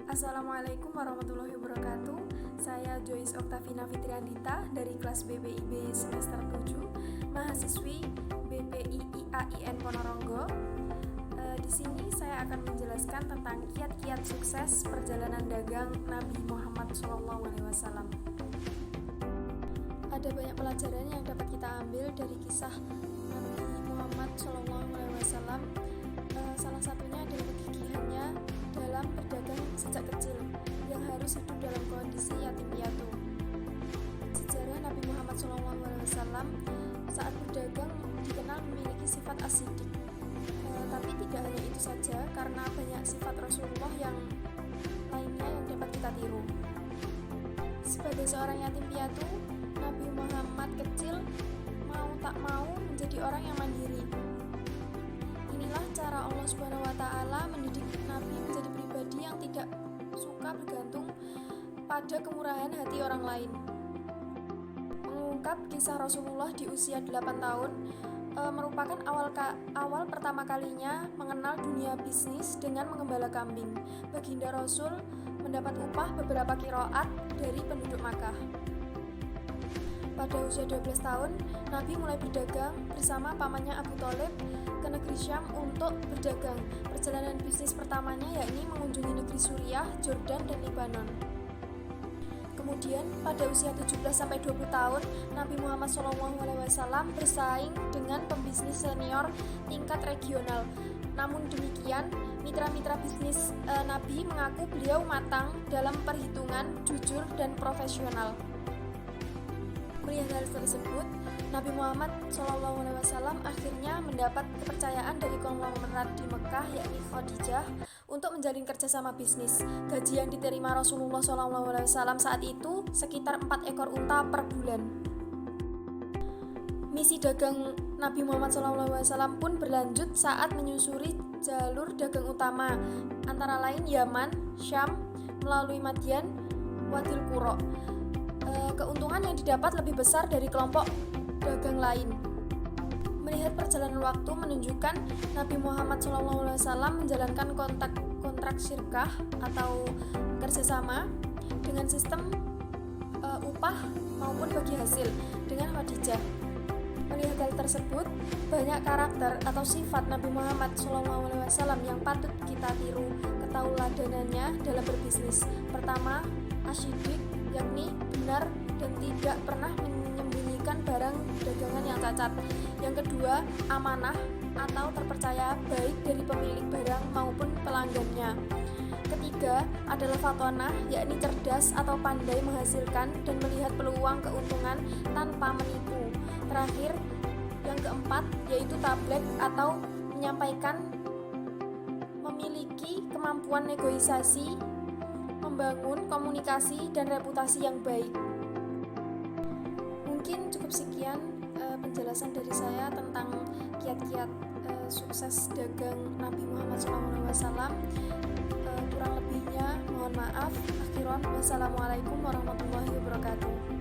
Assalamualaikum warahmatullahi wabarakatuh. Saya Joyce Oktavina Fitriandita dari kelas BPIB semester 7, mahasiswi BPI IAIN Ponorogo. Di sini saya akan menjelaskan tentang kiat-kiat sukses perjalanan dagang Nabi Muhammad SAW. Ada banyak pelajaran yang dapat kita ambil dari kisah Nabi Muhammad SAW. Salah satunya adalah kegigihannya dalam berdagang sejak kecil yang harus hidup dalam kondisi yatim piatu. Sejarah Nabi Muhammad SAW saat berdagang dikenal memiliki sifat asidik. Tapi tidak hanya itu saja, karena banyak sifat Rasulullah yang lainnya yang dapat kita tiru. Sebagai seorang yatim piatu, Nabi Muhammad kecil mau tak mau menjadi orang yang mandiri. Inilah cara Allah SWT mendidik Nabi menjadi pribadi yang tidak suka bergantung pada kemurahan hati orang lain. Mengungkap kisah Rasulullah di usia 8 tahun merupakan awal pertama kalinya mengenal dunia bisnis dengan menggembala kambing. Baginda Rasul mendapat upah beberapa qiraat dari penduduk Makkah. Pada usia 12 tahun, Nabi mulai berdagang bersama pamannya Abu Thalib ke negeri Syam untuk berdagang. Perjalanan bisnis pertamanya yakni mengunjungi negeri Suriah, Jordan, dan Lebanon. Kemudian pada usia 17-20 tahun, Nabi Muhammad SAW bersaing dengan pembisnis senior tingkat regional. Namun demikian, mitra-mitra bisnis Nabi mengaku beliau matang dalam perhitungan, jujur, dan profesional. Melihat hal tersebut, Nabi Muhammad SAW akhirnya mendapat kepercayaan dari konglomerat di Mekah yakni Khadijah untuk menjalin kerjasama bisnis. Gaji yang diterima Rasulullah SAW saat itu sekitar 4 ekor unta per bulan. Misi dagang Nabi Muhammad SAW pun berlanjut saat menyusuri jalur dagang utama antara lain Yaman, Syam, melalui Madian, Wadil Qura. Keuntungan yang didapat lebih besar dari kelompok dagang lain. Melihat perjalanan waktu menunjukkan Nabi Muhammad SAW menjalankan kontrak syirkah atau kerjasama dengan sistem upah maupun bagi hasil dengan Khadijah. Melihat hal tersebut, banyak karakter atau sifat Nabi Muhammad SAW yang patut kita tiru ketauladanannya dalam berbisnis. Pertama, asyidik, yakni benar dan tidak pernah menyembunyikan barang dagangan yang cacat. Yang kedua, amanah atau terpercaya baik dari pemilik barang maupun pelanggannya. Ketiga adalah fatonah, yakni cerdas atau pandai menghasilkan dan melihat peluang keuntungan tanpa menipu. Terakhir, yang keempat yaitu tabligh atau menyampaikan, memiliki kemampuan negosiasi, membangun komunikasi dan reputasi yang baik. Mungkin cukup sekian penjelasan dari saya tentang kiat-kiat sukses dagang Nabi Muhammad SAW. Kurang lebihnya mohon maaf. Akhiran, wassalamualaikum warahmatullahi wabarakatuh.